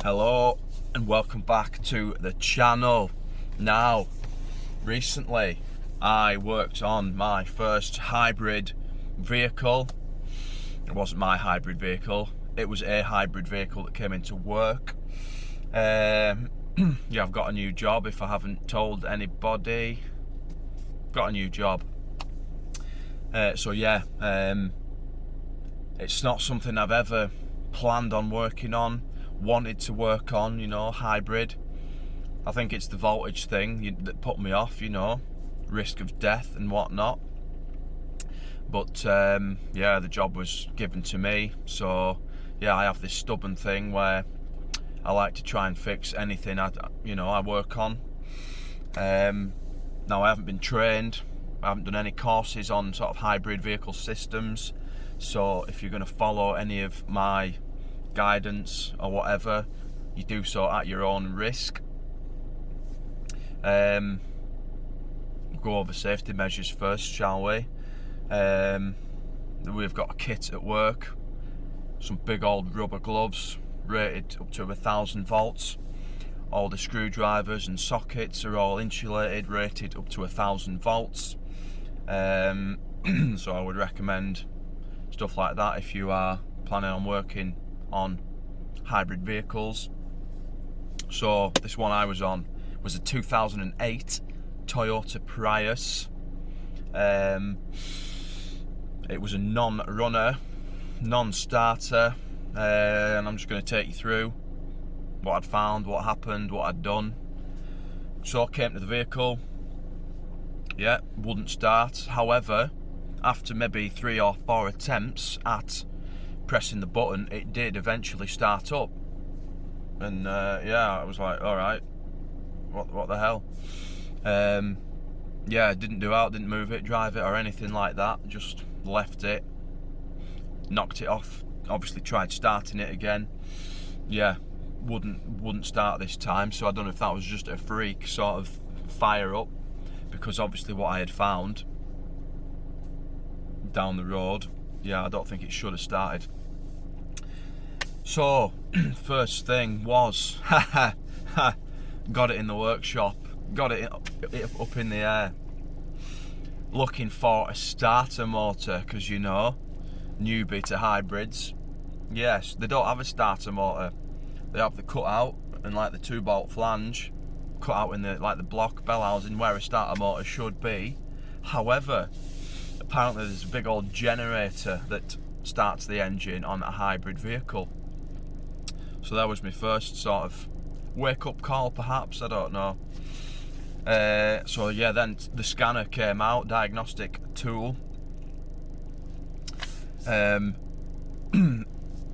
Hello and welcome back to the channel. Now, recently I worked on my first hybrid vehicle. It wasn't my hybrid vehicle, it was a hybrid vehicle that came into work. Yeah, I've got a new job. If I haven't told anybody, got a new job. It's not something I've ever planned on working on, wanted to work on, hybrid. I think it's the voltage thing that put me off, risk of death and whatnot. But the job was given to me, so yeah, I have this stubborn thing where I like to try and fix anything I work on. Now, I haven't been trained, I haven't done any courses on sort of hybrid vehicle systems, so if you're going to follow any of my guidance or whatever, you do so at your own risk. We'll go over safety measures first, shall we? We've got a kit at work, some big old rubber gloves rated up to 1000 volts. All the screwdrivers and sockets are all insulated, rated up to 1000 volts. So I would recommend stuff like that if you are planning on working on hybrid vehicles. So this one I was on was a 2008 Toyota Prius. It was a non-runner, non-starter, and I'm just going to take you through what I'd found, what happened, what I'd done. So I came to the vehicle, wouldn't start. However, after maybe 3 or 4 attempts at pressing the button, it did eventually start up. And I was like, alright, what the hell? Didn't move it, drive it or anything like that, just left it, knocked it off, obviously tried starting it again. Wouldn't start this time, so I don't know if that was just a freak sort of fire up, because obviously what I had found down the road, I don't think it should have started. So first thing was got it in the workshop, got it up in the air, looking for a starter motor, because newbie to hybrids, yes, they don't have a starter motor. They have the cutout and like the 2-bolt flange cut out in the block bell housing where a starter motor should be. However, apparently there's a big old generator that starts the engine on a hybrid vehicle. So that was my first sort of wake-up call, perhaps, I don't know. Then the scanner came out, diagnostic tool.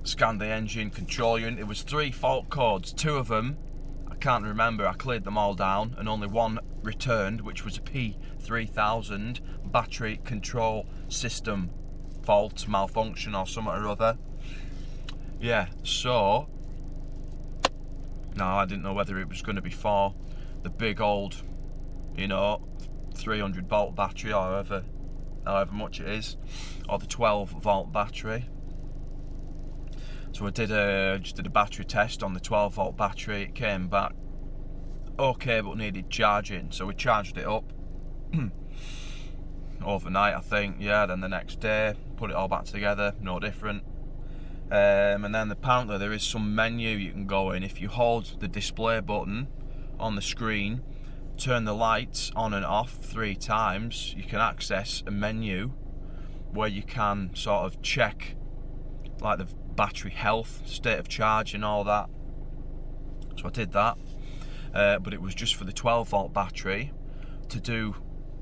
Scanned the engine control unit. It was 3 fault codes. 2 of them, I can't remember, I cleared them all down, and only one returned, which was a P3000 battery control system fault, malfunction or something or other. So now I didn't know whether it was going to be for the big old 300 volt battery, or however much it is, or the 12 volt battery. So I just did a battery test on the 12 volt battery. It came back okay, but needed charging, so we charged it up overnight, I think. Then the next day put it all back together, no different. And then apparently there is some menu you can go in. If you hold the display button on the screen, turn the lights on and off 3 times, you can access a menu where you can sort of check like the battery health, state of charge and all that. So I did that, but it was just for the 12 volt battery. To do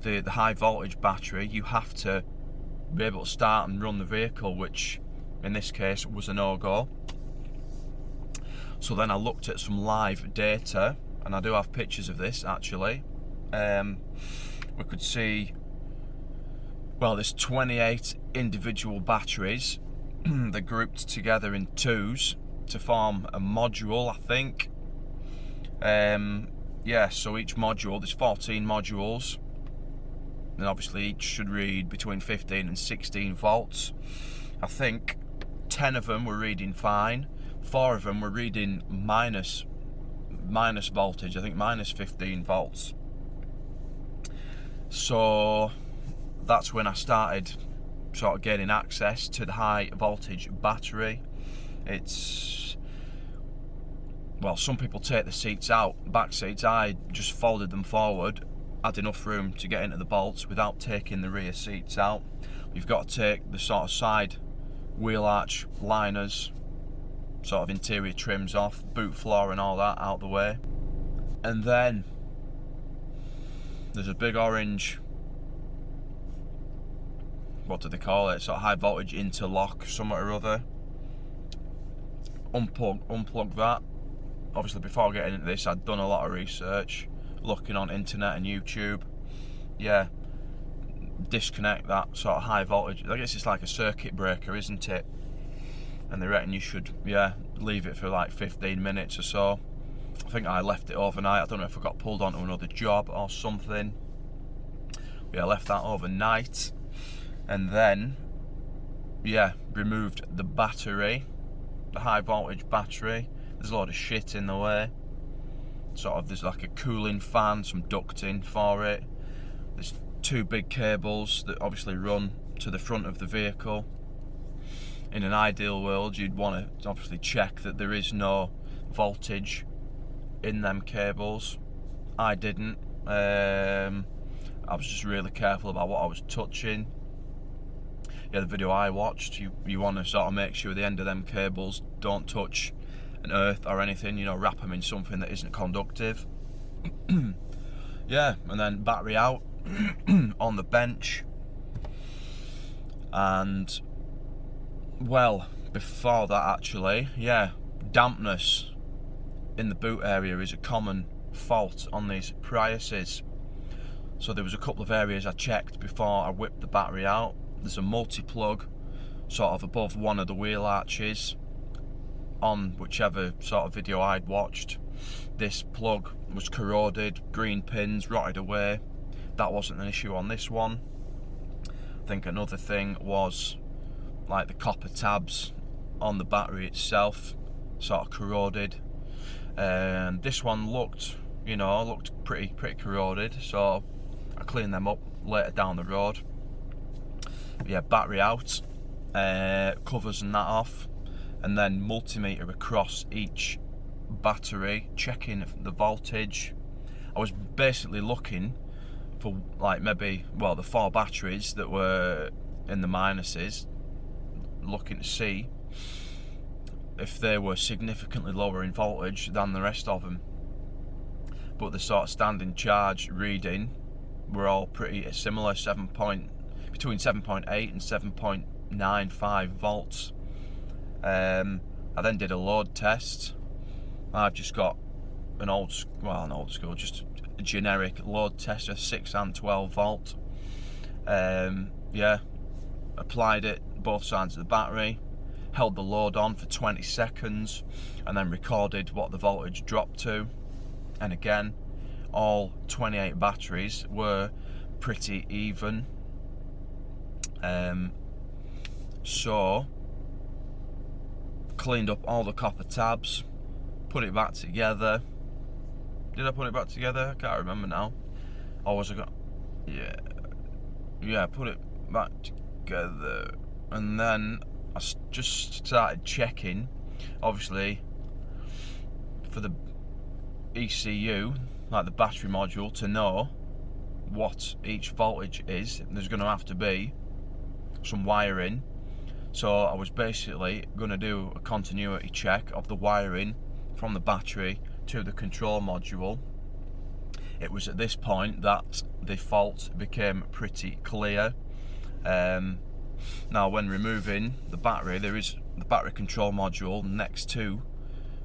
the high voltage battery, you have to be able to start and run the vehicle, which in this case was a no-go. So then I looked at some live data, and I do have pictures of this actually. We could see, there's 28 individual batteries. They're grouped together in 2s to form a module, I think. So each module, there's 14 modules, and obviously each should read between 15 and 16 volts. I think 10 of them were reading fine, 4 of them were reading minus voltage, I think minus 15 volts. So that's when I started sort of gaining access to the high voltage battery. It's, well, some people take the seats out, back seats. I just folded them forward, had enough room to get into the bolts without taking the rear seats out. You've got to take the sort of side wheel arch liners, sort of interior trims off, boot floor and all that out the way. And then there's a big orange, what do they call it, sort of high voltage interlock, something or other. Unplug that. Obviously before getting into this, I'd done a lot of research, looking on internet and YouTube. Yeah, disconnect that sort of high voltage. I guess it's like a circuit breaker, isn't it? And they reckon you should, yeah, leave it for like 15 minutes or so. I think I left it overnight. I don't know if I got pulled onto another job or something. Yeah, I left that overnight. And then, yeah, removed the battery, the high voltage battery. There's a lot of shit in the way. Sort of, there's like a cooling fan, some ducting for it. There's 2 big cables that obviously run to the front of the vehicle. In an ideal world, you'd want to obviously check that there is no voltage in them cables. I didn't. I was just really careful about what I was touching. Yeah, the video I watched, you want to sort of make sure the end of them cables don't touch an earth or anything, you know, wrap them in something that isn't conductive. Yeah, and then battery out on the bench. And, well, before that actually, yeah, dampness in the boot area is a common fault on these Priuses. So there was a couple of areas I checked before I whipped the battery out. There's a multi-plug sort of above one of the wheel arches on whichever sort of video I'd watched. This plug was corroded, green pins rotted away. That wasn't an issue on this one. I think another thing was like the copper tabs on the battery itself, sort of corroded. And this one looked, you know, looked pretty corroded, so I cleaned them up later down the road. But yeah, battery out, covers and that off, and then multimeter across each battery, checking the voltage. I was basically looking for like maybe, well, the 4 batteries that were in the minuses, looking to see if they were significantly lower in voltage than the rest of them. But the sort of standing charge reading were all pretty similar, between 7.8 and 7.95 volts. I then did a load test. I've just got an old school, just a generic load tester, 6 and 12 volt. Yeah, applied it both sides of the battery, held the load on for 20 seconds, and then recorded what the voltage dropped to. And again, all 28 batteries were pretty even. So cleaned up all the copper tabs, put it back together. Did I put it back together? I can't remember now. Or was I got? Yeah, put it back together, and then I just started checking, obviously, for the ECU, like the battery module, to know what each voltage is. There's going to have to be some wiring, so I was basically going to do a continuity check of the wiring from the battery to the control module. It was at this point that the fault became pretty clear. Now, when removing the battery, there is the battery control module next to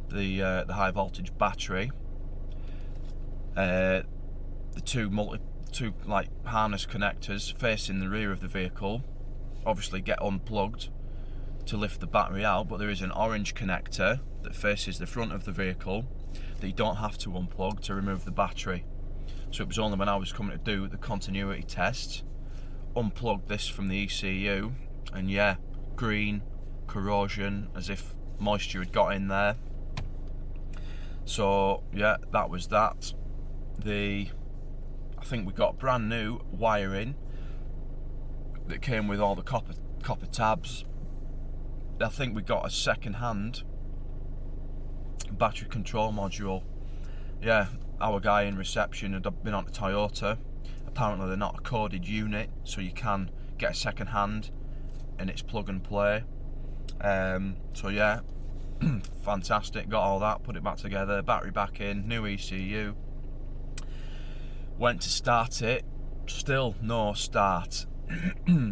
the high voltage battery. The two like harness connectors facing the rear of the vehicle obviously get unplugged to lift the battery out, but there is an orange connector that faces the front of the vehicle that you don't have to unplug to remove the battery. So it was only when I was coming to do the continuity test, unplugged this from the ECU, and yeah, green, corrosion, as if moisture had got in there. So yeah, that was that. I think we got brand new wiring that came with all the copper tabs. I think we got a second-hand battery control module. Yeah, our guy in reception had been on a Toyota. Apparently they're not a coded unit, so you can get a second-hand and it's plug and play. So yeah, fantastic, got all that, put it back together, battery back in, new ECU. Went to start it, still no start.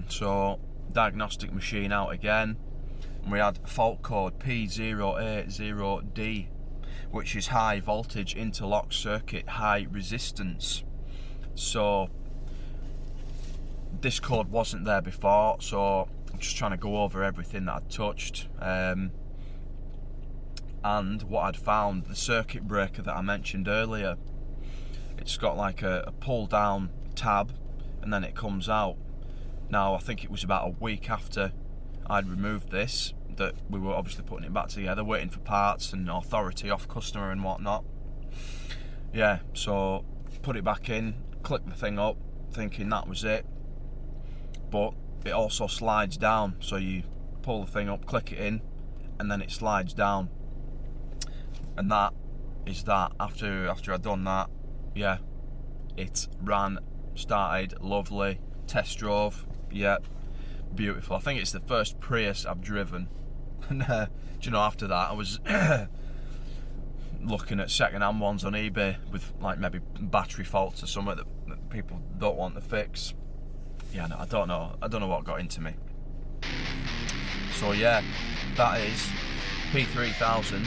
So diagnostic machine out again, and we had fault code P0A0D, which is high voltage interlock circuit, high resistance. So this code wasn't there before, so I'm just trying to go over everything that I'd touched. And what I'd found, the circuit breaker that I mentioned earlier, it's got like a pull down tab and then it comes out. Now I think it was about a week after I'd removed this that we were obviously putting it back together, waiting for parts and authority off customer and whatnot. Yeah, so put it back in, click the thing up, thinking that was it, but it also slides down, so you pull the thing up, click it in, and then it slides down. And that is that. After I'd done that, yeah, it ran, started, lovely, test drove, yeah, beautiful. I think it's the first Prius I've driven. And do you know, after that I was looking at second-hand ones on eBay with like maybe battery faults or something that people don't want to fix. Yeah, no, I don't know what got into me. So yeah, that is P3000 and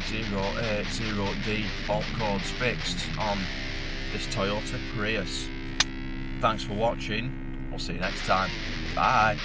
P0A0D fault codes fixed on this Toyota Prius. Thanks for watching. I'll see you next time. Bye.